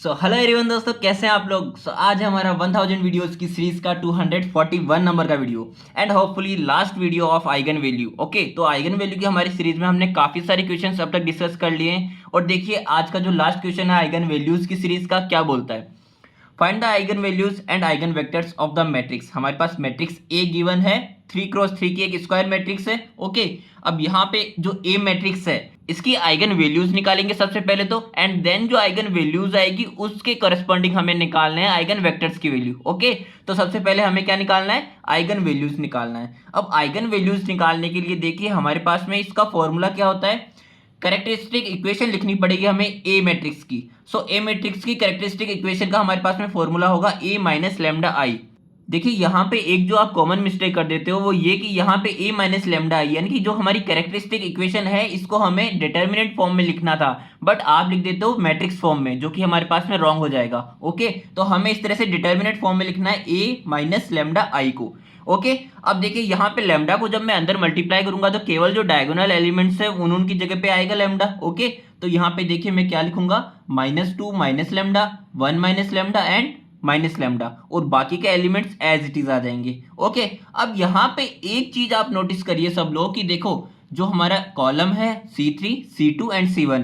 Hello everyone दोस्तों, कैसे हैं आप लोग। आज है हमारा 1000 वीडियोस की सीरीज का 241 नंबर का video and hopefully last video of eigen value. Okay, तो आइगन वैल्यू की हमारी सीरीज में हमने काफी सारे क्वेश्चंस अब तक डिस्कस कर लिए हैं और देखिए आज का जो लास्ट क्वेश्चन है आइगन वैल्यूज की सीरीज का क्या बोलता है। Find the eigen values and eigen vectors of the matrix. हमारे पास मैट्रिक्स ए गिवन है, 3x3 की एक स्क्वायर मैट्रिक्स है। ओके, अब यहाँ पे जो ए मैट्रिक्स है इसकी आइगन वैल्यूज निकालेंगे सबसे पहले तो, एंड देन जो आइगन वैल्यूज आएगी उसके करस्पॉन्डिंग हमें निकालना है आइगन वेक्टर्स की वैल्यू। ओके, तो सबसे पहले हमें क्या निकालना है, आइगन वैल्यूज निकालना है। अब आइगन वैल्यूज निकालने के लिए देखिए हमारे पास में इसका फॉर्मूला क्या होता है, कैरेक्टरिस्टिक इक्वेशन लिखनी पड़ेगी हमें ए मैट्रिक्स की। सो ए मैट्रिक्स की कैरेक्टरिस्टिक इक्वेशन का हमारे पास में फॉर्मूला होगा ए माइनस लेमडा आई। देखिए यहाँ पे एक जो आप कॉमन मिस्टेक कर देते हो वो ये कि यहाँ पे ए माइनस लेमडा आई यानी कि जो हमारी कैरेक्टरिस्टिक इक्वेशन है इसको हमें डिटर्मिनेंट फॉर्म में लिखना था, बट आप लिख देते हो मैट्रिक्स फॉर्म में, जो कि हमारे पास में रॉन्ग हो जाएगा। ओके, तो हमें इस तरह से डिटर्मिनेंट फॉर्म में लिखना है ए माइनस लेमडा आई को। ओके, अब देखिए यहाँ पे लेमडा को जब मैं अंदर मल्टीप्लाई करूंगा तो केवल जो डायगोनल एलिमेंट्स है उनकी जगह पे आएगा लेमडा। ओके, तो यहाँ पे देखिए मैं क्या लिखूंगा, -2 minus lambda, 1 minus lambda and minus lambda, और बाकी के एलिमेंट्स एज इट इज आ जाएंगे। ओके, अब यहाँ पे एक चीज आप नोटिस करिए सब लोग कि देखो जो हमारा कॉलम है C3, C2 एंड C1,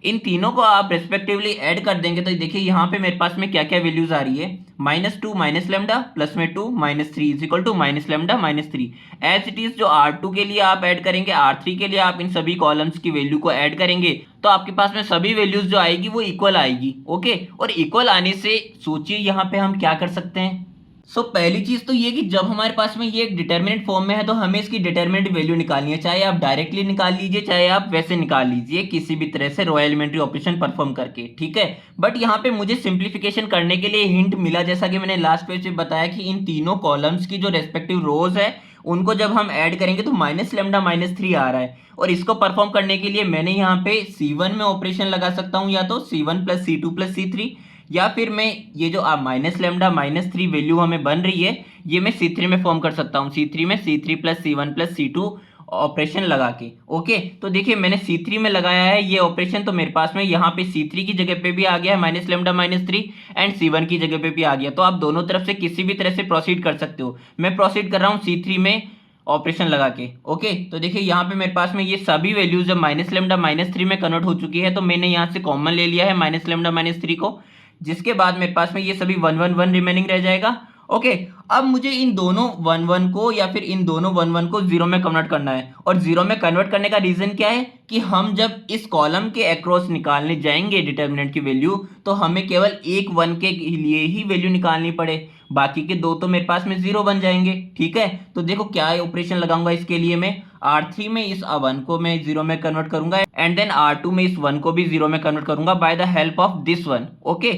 इन तीनों को आप रेस्पेक्टिवली ऐड कर देंगे तो देखिए यहाँ पे मेरे पास में क्या क्या वैल्यूज आ रही है, -2 माइनस लेमडा प्लस में 2 minus 3 is equal to minus lambda minus 3। As it is जो R2 के लिए आप ऐड करेंगे, R3 के लिए आप इन सभी कॉलम्स की वैल्यू को ऐड करेंगे तो आपके पास में सभी वैल्यूज जो आएगी वो इक्वल आएगी। ओके, और इक्वल आने से सोचिए यहाँ पे हम क्या कर सकते हैं। पहली चीज तो ये कि जब हमारे पास में ये एक डिटर्मिनेंट फॉर्म में है तो हमें इसकी डिटर्मिनेंट वैल्यू निकालनी है, चाहे आप डायरेक्टली निकाल लीजिए चाहे आप वैसे निकाल लीजिए किसी भी तरह से रो एलिमेंट्री ऑपरेशन परफॉर्म करके, ठीक है। बट यहाँ पे मुझे सिंप्लीफिकेशन करने के लिए हिंट मिला, जैसा कि मैंने लास्ट पेज पे बताया कि इन तीनों कॉलम्स की जो रेस्पेक्टिव रोज है उनको जब हम ऐड करेंगे तो माइनस लेमडा माइनस 3 आ रहा है, और इसको परफॉर्म करने के लिए मैंने यहाँ पे C1 में ऑपरेशन लगा सकता हूँ, या तो C1 plus C2 plus C3, या फिर मैं ये जो माइनस लेमडा माइनस 3 वैल्यू हमें बन रही है ये मैं C3 में फॉर्म कर सकता हूँ, C3 में C3 plus C1 plus C2 operation लगा के। ओके, तो देखिए मैंने C3 में लगाया है ये ऑपरेशन, तो मेरे पास में यहाँ पे C3 की जगह पे भी आ गया है minus lambda minus 3 and C1 की जगह पे भी आ गया, तो आप दोनों तरफ से किसी भी तरह से प्रोसीड कर सकते हो। मैं प्रोसीड कर रहा हूँ C3 में ऑपरेशन लगा के। ओके, तो देखिए यहाँ पे मेरे पास में ये सभी वैल्यूज जब माइनस लेमडा माइनस 3 में कन्वर्ट हो चुकी है तो मैंने यहाँ से कॉमन ले लिया है माइनस लेमडा माइनस 3 को, जिसके बाद मेरे पास में ये सभी 1 1 1 रिमेनिंग रह जाएगा। ओके, अब मुझे इन दोनों 1 1 को या फिर इन दोनों 1 1 को जीरो में कन्वर्ट करना है, और जीरो में कन्वर्ट करने का रीजन क्या है कि हम जब इस कॉलम के अक्रॉस निकालने जाएंगे डिटर्मिनेंट की वैल्यू तो हमें केवल एक 1 के लिए ही वैल्यू निकालनी पड़े, बाकी के दो तो मेरे पास में जीरो बन जाएंगे। ठीक है, तो देखो क्या ऑपरेशन लगाऊंगा इसके लिए, मैं R3 में इस 1 को मैं जीरो में कन्वर्ट करूंगा एंड देन R2 में इस 1 को भी जीरो में कन्वर्ट करूंगा by the help of this one. Okay,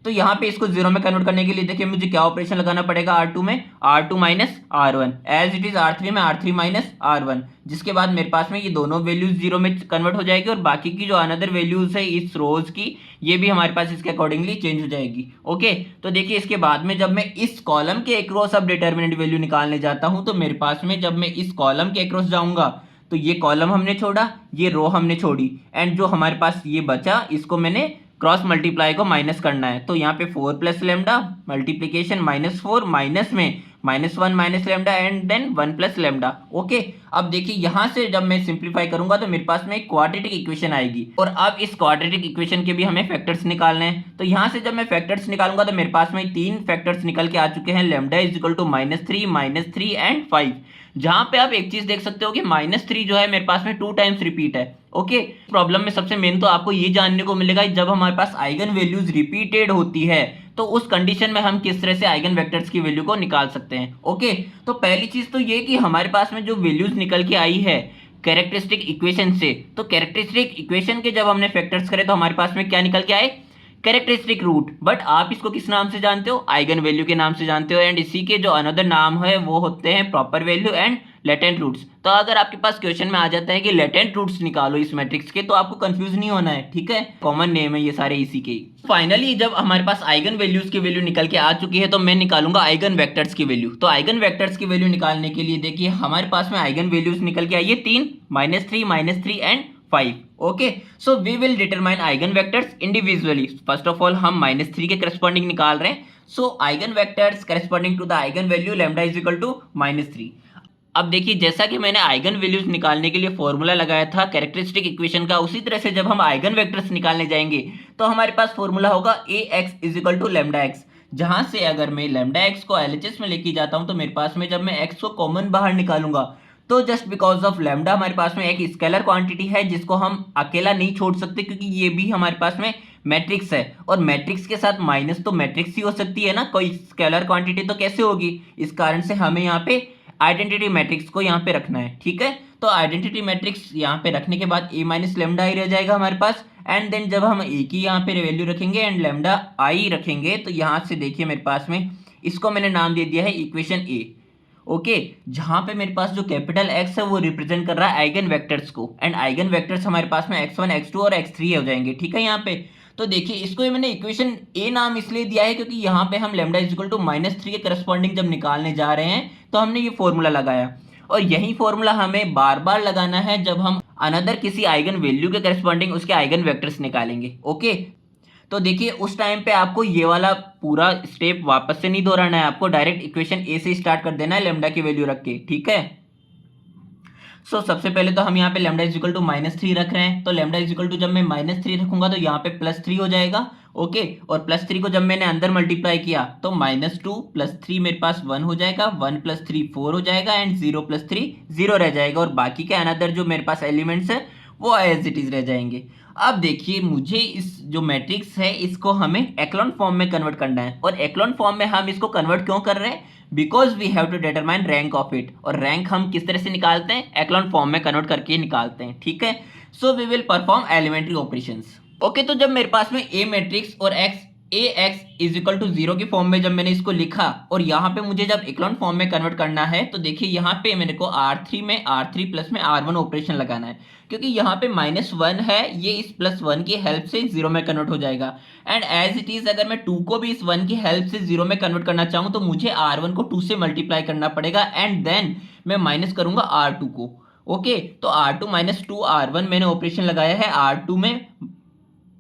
तो यहाँ पे इसको जीरो में कन्वर्ट करने के लिए देखिए मुझे क्या ऑपरेशन लगाना पड़ेगा, R2 में R2 minus R1 as it is R3 में R3 माइनस R1, जिसके बाद मेरे पास में ये दोनों वैल्यूज जीरो में कन्वर्ट हो जाएगी और बाकी की जो अनदर वैल्यूज है इस रोज की ये भी हमारे पास इसके अकॉर्डिंगली चेंज हो जाएगी। ओके, तो देखिए इसके बाद में जब मैं इस कॉलम के अक्रॉस अब डिटर्मिनेंट वैल्यू निकालने जाता हूँ तो मेरे पास में जब मैं इस कॉलम के अक्रॉस जाऊंगा तो ये कॉलम हमने छोड़ा, ये रो हमने छोड़ी, एंड जो हमारे पास ये बचा इसको मैंने क्रॉस मल्टीप्लाई को माइनस करना है, तो यहाँ पे 4 प्लस लेमडा मल्टीप्लीकेशन -4 माइनस में -1 minus lambda and then 1 plus lambda. Okay, अब देखिए यहाँ से जब मैं सिंप्लीफाई करूंगा तो मेरे पास में एक क्वाड्रेटिक इक्वेशन आएगी, और अब इस क्वाड्रेटिक इक्वेशन के भी हमें फैक्टर्स निकालने हैं। तो यहाँ से जब मैं फैक्टर्स निकालूंगा तो मेरे पास में 3 फैक्टर्स निकल के आ चुके हैं, lambda is equal to -3 and 5, जहां पे आप एक चीज देख सकते हो कि -3 जो है मेरे पास में 2 टाइम्स रिपीट है। ओके, प्रॉब्लम में सबसे मेन तो आपको ये जानने को मिलेगा जब हमारे पास आइगन वैल्यूज रिपीटेड होती है तो उस कंडीशन में हम किस तरह से आइगन वेक्टर्स की वैल्यू को निकाल सकते हैं। ओके, तो पहली चीज तो ये कि हमारे पास में जो वैल्यूज निकल के आई है कैरेक्टरिस्टिक इक्वेशन से, तो कैरेक्टरिस्टिक इक्वेशन के जब हमने फैक्टर्स करे तो हमारे पास में क्या निकल के आए, कैरेक्टरिस्टिक रूट, बट आप इसको किस नाम से जानते हो, आइगन वैल्यू के नाम से जानते हो, एंड इसी के जो अनदर नाम है वो होते हैं proper value and latent roots. तो अगर आपके पास क्वेश्चन में आ जाता है कि लेटेंट रूट्स निकालो इस मैट्रिक्स के तो आपको कंफ्यूज नहीं होना है, ठीक है, कॉमन नेम है ये सारे इसी के। फाइनली जब हमारे पास आइगन वैल्यूज की वैल्यू निकल के आ चुकी है तो मैं निकालूंगा आइगन वेक्टर्स की वैल्यू। तो आइगन वेक्टर्स की वैल्यू निकालने के लिए देखिए हमारे पास में आइगन वैल्यूज निकल के आई है 3 -3 -3 and 5। Okay, so we will determine eigenvectors individually. First of all हम -3 के करस्पॉन्डिंग निकाल रहे हैं। So eigen vectors corresponding to the eigen value lambda is equal to -3। अब देखिए, जैसा कि मैंने आइगन वैल्यूज निकालने के लिए फॉर्मूला लगाया था कैरेक्टरिस्टिक इक्वेशन का, उसी तरह से जब हम आइगन वेक्टर्स निकालने जाएंगे तो हमारे पास फॉर्मूला होगा ax is equal to lambda x, जहां से अगर मैं लैम्डा एक्स को एलएचएस में लेके जाता हूं तो मेरे पास में जब मैं एक्स को कॉमन बाहर निकालूंगा तो जस्ट बिकॉज ऑफ लैम्डा हमारे पास में एक स्केलर क्वांटिटी है जिसको हम अकेला नहीं छोड़ सकते, क्योंकि ये भी हमारे पास में मैट्रिक्स है और मैट्रिक्स के साथ माइनस तो मैट्रिक्स ही हो सकती है ना, कोई स्केलर क्वांटिटी तो कैसे होगी। इस कारण से हमें यहाँ पे आइडेंटिटी मैट्रिक्स को यहाँ पे रखना है। ठीक है, तो आइडेंटिटी मैट्रिक्स यहाँ पे रखने के बाद a माइनस लेमडा आई रह जाएगा हमारे पास, एंड देन जब हम a की यहाँ पे वैल्यू रखेंगे एंड लेमडा आई रखेंगे तो यहाँ से देखिए मेरे पास में इसको मैंने नाम दे दिया है इक्वेशन a। ओके, जहां पे मेरे पास जो कैपिटल X है वो रिप्रेजेंट कर रहा है आइगन वेक्टर्स को, एंड आइगन वेक्टर्स हमारे पास में x1 x2 और x3 हो जाएंगे। ठीक है, यहाँ पे तो देखिए इसको मैंने इक्वेशन ए नाम इसलिए दिया है क्योंकि यहाँ पे हम लेमडा इज इक्वल टू -3 के करस्पॉन्डिंग जब निकालने जा रहे हैं तो हमने ये फॉर्मूला लगाया, और यही फॉर्मूला हमें बार बार लगाना है जब हम अनदर किसी आइगन वैल्यू के करस्पॉन्डिंग उसके आइगन वेक्टर्स निकालेंगे। ओके, तो देखिए उस टाइम पे आपको ये वाला पूरा स्टेप वापस से नहीं दोहराना है, आपको डायरेक्ट इक्वेशन ए से स्टार्ट कर देना है लेमडा की वैल्यू रख के। ठीक है, सबसे पहले तो हम यहाँ पे लेमडा इज इक्वल टू -3 रख रहे हैं, तो लेमडा इज इक्वल टू जब मैं -3 रखूंगा तो यहाँ पे +3 हो जाएगा। ओके, और +3 को जब मैंने अंदर मल्टीप्लाई किया तो -2 + 3 मेरे पास 1 हो जाएगा, 1 + 3 4 हो जाएगा, एंड 0 + 3 0 रह जाएगा, और बाकी के अनदर जो मेरे पास एलिमेंट्स है वो एज इट इज रह जाएंगे। अब देखिए मुझे इस जो मैट्रिक्स है इसको हमें एक्लॉन फॉर्म में कन्वर्ट करना है, और एक्लॉन फॉर्म में हम इसको कन्वर्ट क्यों कर रहे हैं, because we have to determine rank of it, और रैंक हम किस तरह से निकालते हैं, एक्लॉन फॉर्म में कन्वर्ट करके निकालते हैं। ठीक है, so we will perform elementary operations. Okay, तो जब मेरे पास में ए मैट्रिक्स और ax इज इक्वल टू 0 के फॉर्म में जब मैंने इसको लिखा और यहाँ पे मुझे जब इक्लॉन फॉर्म में कन्वर्ट करना है तो देखिए यहाँ पे मेरे को R3 में R3 प्लस में R1 ऑपरेशन लगाना है, क्योंकि यहाँ पे -1 है, ये इस +1 की हेल्प से 0 में कन्वर्ट हो जाएगा, एंड एज इट इज अगर मैं 2 को भी इस 1 की हेल्प से 0 में कन्वर्ट करना चाहूँ तो मुझे R1 को 2 से मल्टीप्लाई करना पड़ेगा, एंड देन मैं माइनस करूंगा R2 को। ओके, तो R2 - 2 R1 मैंने ऑपरेशन लगाया है R2 में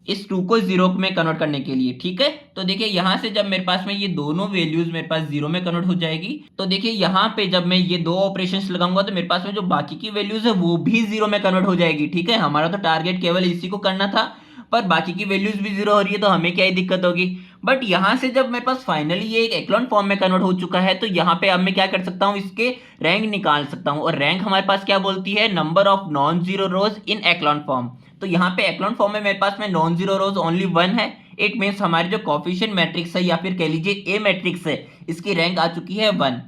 इस 2 को 0 में कन्वर्ट करने के लिए। ठीक है, तो देखिए यहां से जब मेरे पास में ये दोनों वैल्यूज मेरे पास 0 में कन्वर्ट हो जाएगी तो देखिए यहाँ पे जब मैं ये दो ऑपरेशंस लगाऊंगा तो मेरे पास में जो बाकी की वैल्यूज है वो भी 0 में कन्वर्ट हो जाएगी। ठीक है, हमारा तो टारगेट केवल इसी को करना था, पर बाकी की वैल्यूज भी 0 हो रही है तो हमें क्या ही दिक्कत होगी। बट यहाँ से जब मेरे पास फाइनली ये एक एक्लॉन फॉर्म में कन्वर्ट हो चुका है तो यहाँ पे अब मैं क्या कर सकता हूँ, इसके रैंक निकाल सकता हूँ, और रैंक हमारे पास क्या बोलती है, number of non zero rows in echelon form. तो यहाँ पे एक्लॉन फॉर्म में मेरे पास में नॉन जीरो रोज ओनली 1 है, इट मीन्स हमारे जो कोफिशिएंट मैट्रिक्स है या फिर कह लीजिए ए मैट्रिक्स है इसकी रैंक आ चुकी है 1।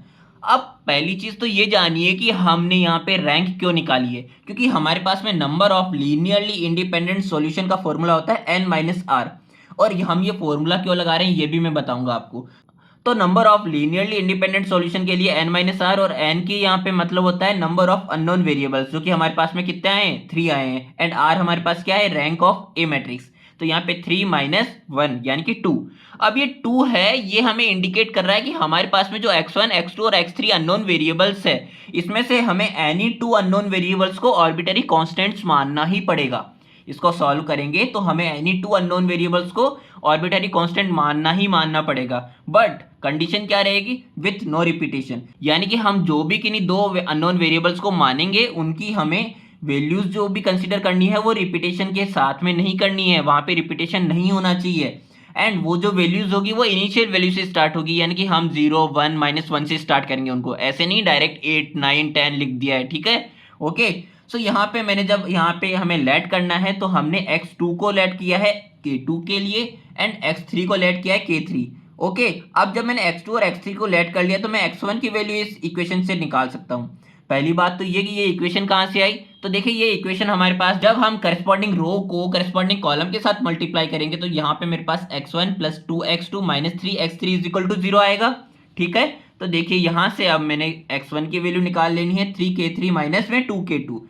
अब पहली चीज तो ये जानिए कि हमने यहाँ पे रैंक क्यों निकाली है, क्योंकि हमारे पास में number of linearly independent solution का फॉर्मूला होता है n-r, और हम ये फॉर्मूला क्यों लगा रहे हैं ये भी मैं बताऊंगा आपको। तो number of linearly independent solution के लिए n-r, और n की यहाँ पे मतलब होता है नंबर ऑफ अननोन वेरिएबल्स, जो कि हमारे पास में कितने आए हैं, 3 आए हैं, एंड r हमारे पास क्या है, रैंक ऑफ ए मैट्रिक्स, तो यहाँ पे 3 - 1 यानी कि 2। अब ये 2 है, ये हमें इंडिकेट कर रहा है कि हमारे पास में जो x1 x2 और x3 अननोन वेरिएबल्स है इसमें से हमें एनी 2 अननोन वेरिएबल्स को ऑर्बिटरी कांस्टेंट्स मानना ही पड़ेगा। इसको सॉल्व करेंगे तो हमें एनी 2 अननोन वेरिएबल्स को ऑर्बिटरी कांस्टेंट मानना ही मानना पड़ेगा, बट कंडीशन क्या रहेगी, विथ नो रिपीटेशन, यानी कि हम जो भी किन्हीं 2 अननोन वेरिएबल्स को मानेंगे उनकी हमें वैल्यूज जो भी कंसीडर करनी है वो रिपीटेशन के साथ में नहीं करनी है, वहां पे रिपीटेशन नहीं होना चाहिए, एंड वो जो वैल्यूज होगी वो इनिशियल वैल्यू से स्टार्ट होगी, यानी कि हम 0 1 -1 से स्टार्ट करेंगे उनको, ऐसे नहीं डायरेक्ट 8 9 10 लिख दिया है। ठीक है, ओके, सो यहाँ पे मैंने जब यहाँ पे हमें लेट करना है तो हमने x2 को लेट किया है k2 के लिए एंड x3 को लेट किया है k3। ओके, अब जब मैंने x2 और x3 को लेट कर लिया तो मैं x1 की वैल्यू इस इक्वेशन से निकाल सकता हूँ। पहली बात तो ये कि ये इक्वेशन कहाँ से आई, तो देखिए ये इक्वेशन हमारे पास जब हम करस्पॉन्डिंग रो को करस्पॉन्डिंग कॉलम के साथ मल्टीप्लाई करेंगे तो यहाँ पे मेरे पास x1 + 2x2 - 3x3 = 0 आएगा। ठीक है, तो देखिए यहाँ से अब मैंने x1 की वैल्यू निकाल लेनी है 3k3 माइनस में 2k2।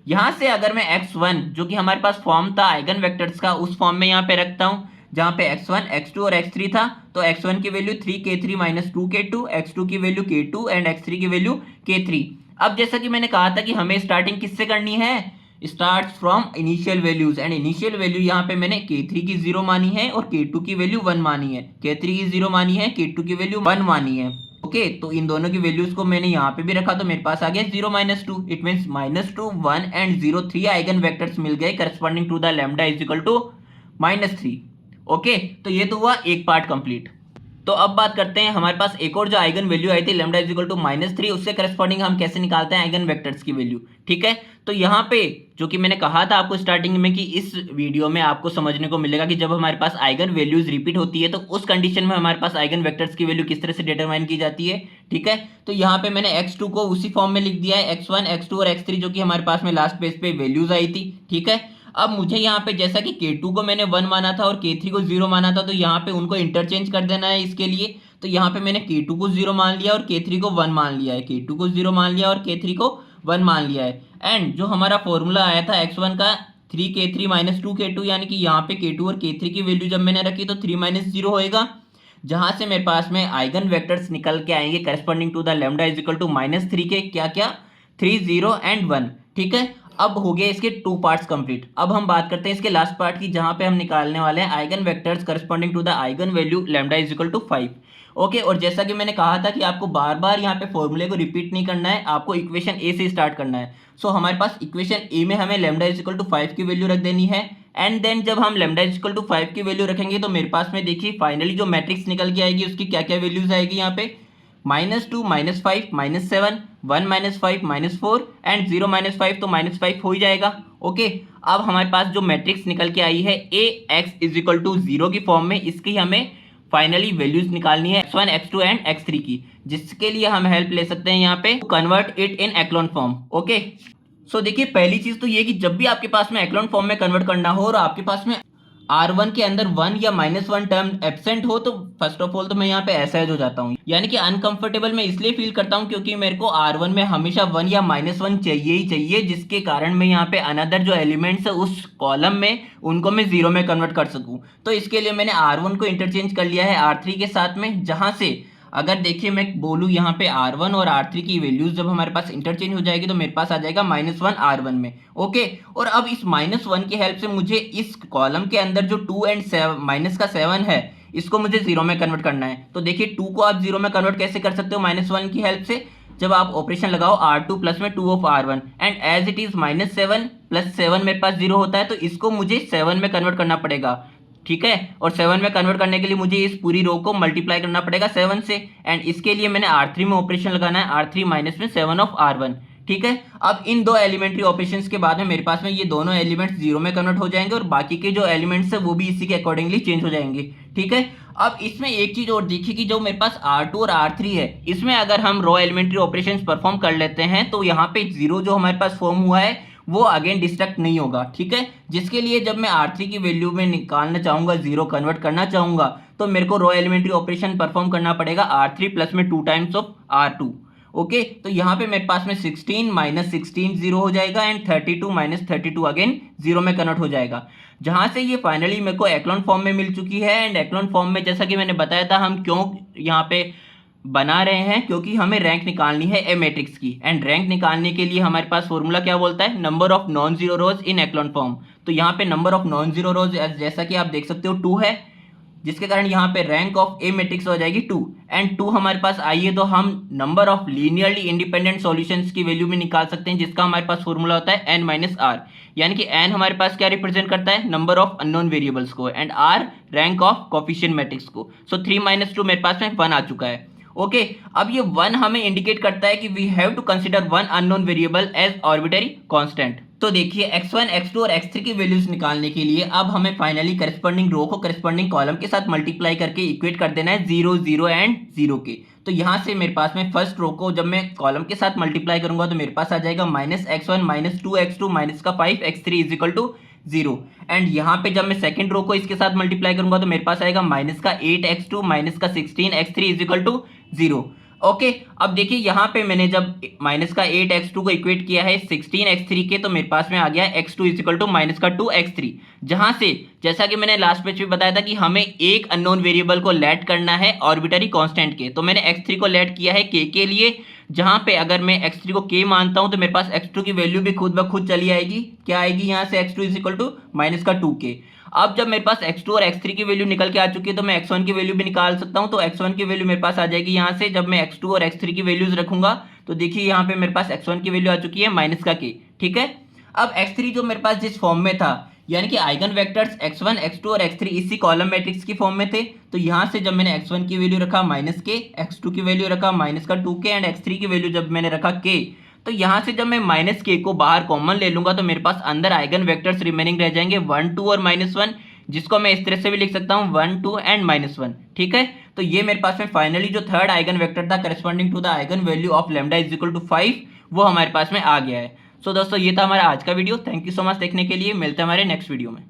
यहाँ से अगर मैं x1 जो कि हमारे पास फॉर्म था आइगन वेक्टर्स का उस फॉर्म में यहाँ पे रखता हूँ जहाँ पे x1 x2 और x3 था, तो x1 की वैल्यू 3k3 - 2k2, x2 की वैल्यू k2 एंड x3 की वैल्यू k3। अब जैसा कि मैंने कहा था कि हमें स्टार्टिंग किससे करनी है, start from initial values, and initial value यहाँ पे मैंने K3 की 0 मानी है और K2 की वैल्यू 1 मानी है। K3 की 0 मानी है, K2 की वैल्यू 1 मानी है। ओके, तो इन दोनों की वैल्यूज को मैंने यहाँ पे भी रखा तो मेरे पास आ गया 0 -2। It means -2, 1 and 0 3 eigenvectors मिल गए corresponding to the lambda is equal to -3। Okay, तो ये तो हुआ एक पार्ट कंप्लीट। तो अब बात करते हैं हमारे पास एक और जो आइगन वैल्यू आई थी लैम्डा इज इक्वल टू -3, उससे करस्पॉन्डिंग हम कैसे निकालते हैं आइगन वेक्टर्स की वैल्यू। ठीक है, तो यहाँ पे जो कि मैंने कहा था आपको स्टार्टिंग में कि इस वीडियो में आपको समझने को मिलेगा कि जब हमारे पास आइगन वैल्यूज रिपीट होती है तो उस कंडीशन में हमारे पास आइगन वेक्टर्स की वैल्यू किस तरह से डिटरमाइन की जाती है। ठीक है, तो यहाँ पे मैंने x2 को उसी फॉर्म में लिख दिया है, x1 x2 और x3 जो कि हमारे पास में लास्ट पेज पे वैल्यूज आई थी। ठीक है, अब मुझे यहाँ पे जैसा कि K2 को मैंने 1 माना था और K3 को 0 माना था, तो यहाँ पे उनको इंटरचेंज कर देना है इसके लिए। तो यहाँ पे मैंने K2 को 0 मान लिया और K3 को 1 मान लिया है, K2 को 0 मान लिया और K3 को 1 मान लिया है। एंड जो हमारा फॉर्मूला आया था x1 का 3K3 - 2K2, यानी कि यहाँ पे K2 और K3 की वैल्यू जब मैंने रखी तो 3 - 0 होएगा, जहां से मेरे पास में आइगन वेक्टर्स निकल के आएंगे corresponding to the lambda is equal to -3 के क्या क्या 3 0 एंड 1। ठीक है, अब हो गए इसके 2 पार्ट्स कंप्लीट। अब हम बात करते हैं इसके लास्ट पार्ट की, जहां पे हम निकालने वाले हैं eigen vectors corresponding to the eigen value lambda is equal to 5। Okay, और जैसा कि मैंने कहा था कि आपको बार बार यहाँ पे फॉर्मूले को रिपीट नहीं करना है, आपको इक्वेशन ए से स्टार्ट करना है। सो हमारे पास इक्वेशन ए में हमें लैम्डा इज इक्वल टू 5 की वैल्यू रख देनी है। एंड देन जब हम लैम्डा इज इक्वल टू 5 की वैल्यू रखेंगे तो मेरे पास में देखिए फाइनली जो मैट्रिक्स निकल के आएगी उसकी क्या क्या वैल्यूज आएगी यहाँ पे -2 -5 -7 1 -5 -4 एंड 0 -5, तो -5 हो ही जाएगा। ओके, अब हमारे पास जो मैट्रिक्स निकल के आई है ए एक्स इज इक्वल टू 0 की फॉर्म में, इसकी हमें फाइनली वैल्यूज निकालनी है x1 x2 एंड x3 की, जिसके लिए हम हेल्प ले सकते हैं यहाँ पे convert it in echelon form. Okay, so देखिए पहली चीज तो ये कि जब भी आपके पास में एक्लोन फॉर्म में कन्वर्ट करना हो और आपके पास में R1 के अंदर 1 या -1 टर्म एब्सेंट हो, तो फर्स्ट ऑफ ऑल तो मैं यहाँ पे एसाइज हो जाता हूँ, यानी कि अनकंफर्टेबल मैं इसलिए फील करता हूँ क्योंकि मेरे को R1 में हमेशा 1 या -1 चाहिए ही चाहिए, जिसके कारण मैं यहाँ पे अनदर जो एलिमेंट्स है उस कॉलम में उनको मैं 0 में कन्वर्ट कर सकूँ। तो इसके लिए मैंने R1 को इंटरचेंज कर लिया है R3 के साथ में, जहाँ से अगर देखिए मैं बोलूँ यहाँ पे R1 और R3 की वैल्यूज जब हमारे पास इंटरचेंज हो जाएगी तो मेरे पास आ जाएगा -1 R1 में। ओके, और अब इस -1 की हेल्प से मुझे इस कॉलम के अंदर जो 2 एंड -7 है इसको मुझे 0 में कन्वर्ट करना है। तो देखिए 2 को आप 0 में कन्वर्ट कैसे कर सकते हो -1 की हेल्प से, जब आप ऑपरेशन लगाओ R2 प्लस में 2 of R1 and as it is -7 + 7 मेरे पास 0 होता है, तो इसको मुझे 7 में कन्वर्ट करना पड़ेगा। ठीक है, और 7 में कन्वर्ट करने के लिए मुझे इस पूरी रो को मल्टीप्लाई करना पड़ेगा 7 से, एंड इसके लिए मैंने R3 में ऑपरेशन लगाना है, R3 माइनस में 7 ऑफ R1। ठीक है, अब इन दो एलिमेंट्री ऑपरेशंस के बाद में मेरे पास में ये दोनों एलिमेंट्स 0 में कन्वर्ट हो जाएंगे और बाकी के जो एलिमेंट्स है वो भी इसी के अकॉर्डिंगली चेंज हो जाएंगे। ठीक है, अब इसमें एक चीज और देखिए कि जो मेरे पास R2 और R3 है, इसमें अगर हम रो एलिमेंट्री ऑपरेशंस परफॉर्म कर लेते हैं तो यहाँ पे 0 जो हमारे पास फॉर्म हुआ है वो अगेन डिस्ट्रक्ट नहीं होगा। ठीक है, जिसके लिए जब मैं R3 की वैल्यू में निकालना चाहूंगा 0 कन्वर्ट करना चाहूंगा तो मेरे को रो एलिमेंट्री ऑपरेशन परफॉर्म करना पड़ेगा R3 प्लस में 2 टाइम्स ऑफ R2। ओके, तो यहाँ पे मेरे पास में 16 - 16 0 हो जाएगा एंड 32 - 32 अगेन 0 में कन्वर्ट हो जाएगा, जहां से ये फाइनली मेरे को एक्लोन फॉर्म में मिल चुकी है। एंड एक्लोन फॉर्म में जैसा कि मैंने बताया था हम क्यों यहाँ पे बना रहे हैं, क्योंकि हमें रैंक निकालनी है ए मैट्रिक्स की, एंड रैंक निकालने के लिए हमारे पास फॉर्मूला क्या बोलता है, number of non zero rows in echelon form. तो यहाँ पे नंबर ऑफ नॉन जीरो रोज जैसा कि आप देख सकते हो 2 है, जिसके कारण यहाँ पे रैंक ऑफ ए मैट्रिक्स हो जाएगी 2 एंड 2 हमारे पास आई है तो हम number of linearly independent solutions की वैल्यू भी निकाल सकते हैं, जिसका हमारे पास फॉर्मूला होता है n - r, यानी कि n हमारे पास क्या रिप्रेजेंट करता है, नंबर ऑफ अननोन वेरिएबल्स को, and r rank of coefficient matrix को। सो 3 - 2 मेरे पास में 1 आ चुका है। ओके, अब ये 1 हमें इंडिकेट करता है कि we have to consider one unknown variable as arbitrary constant. तो देखिए x1 x2 और x3 की वैल्यूज निकालने के लिए अब हमें फाइनली करस्पॉन्डिंग रो को करस्पॉन्डिंग कॉलम के साथ मल्टीप्लाई करके इक्वेट कर देना है 0 0 एंड 0 के। तो यहाँ से मेरे पास में फर्स्ट रो को जब मैं कॉलम के साथ मल्टीप्लाई करूंगा तो मेरे पास आ जाएगा -x1 - 2x2 -5x3 = 0, एंड यहाँ पे जब मैं सेकंड रो को इसके साथ मल्टीप्लाई करूंगा तो मेरे पास आएगा -8x2 - 16x3 = 0। ओके, अब देखिए यहाँ पे मैंने जब माइनस का 8x2 को इक्वेट किया है 16x3 के, तो मेरे पास में आ गया x2 is equal to minus का 2x3। जहां से जैसा कि मैंने लास्ट पेज पे बताया था कि हमें एक अननोन वेरिएबल को लेट करना है ऑर्बिटरी कांस्टेंट के, तो मैंने x3 को लेट किया है k के लिए, जहां पे अगर मैं x3 को k मानता हूं तो मेरे पास x2 की वैल्यू भी खुद ब खुद चली आएगी। क्या आएगी यहाँ से, x2 is equal to minus का 2k। अब जब मेरे पास x2 और x3 की वैल्यू निकल के आ चुकी है तो मैं x1 की वैल्यू भी निकाल सकता हूं। तो x1 की वैल्यू मेरे पास आ जाएगी यहाँ से, जब मैं x2 और x3 की वैल्यूज रखूंगा तो देखिए यहाँ पे मेरे पास x1 की वैल्यू आ चुकी है माइनस का k। ठीक है, अब x3 जो मेरे पास जिस फॉर्म में था, यानी कि आइगन वेक्टर्स x1 x2 और x3 इसी कॉलम मैट्रिक्स की फॉर्म में थे, तो यहाँ से जब मैंने x1 की वैल्यू रखा माइनस के, x2 की वैल्यू रखा माइनस का 2k एंड x3 की वैल्यू जब मैंने रखा k, तो यहाँ से जब मैं माइनस के को बाहर कॉमन ले लूंगा तो मेरे पास अंदर आइगन वेक्टर्स रिमेनिंग रह जाएंगे 1 2 और -1, जिसको मैं इस तरह से भी लिख सकता हूँ 1 2 एंड -1। ठीक है, तो ये मेरे पास में फाइनली जो थर्ड आइगन वेक्टर था corresponding to the eigen value of lambda is equal to 5, वो हमारे पास में आ गया है। सो दोस्तों ये था हमारा आज का video. Thank you so much देखने के लिए, मिलते हैं हमारे नेक्स्ट वीडियो में।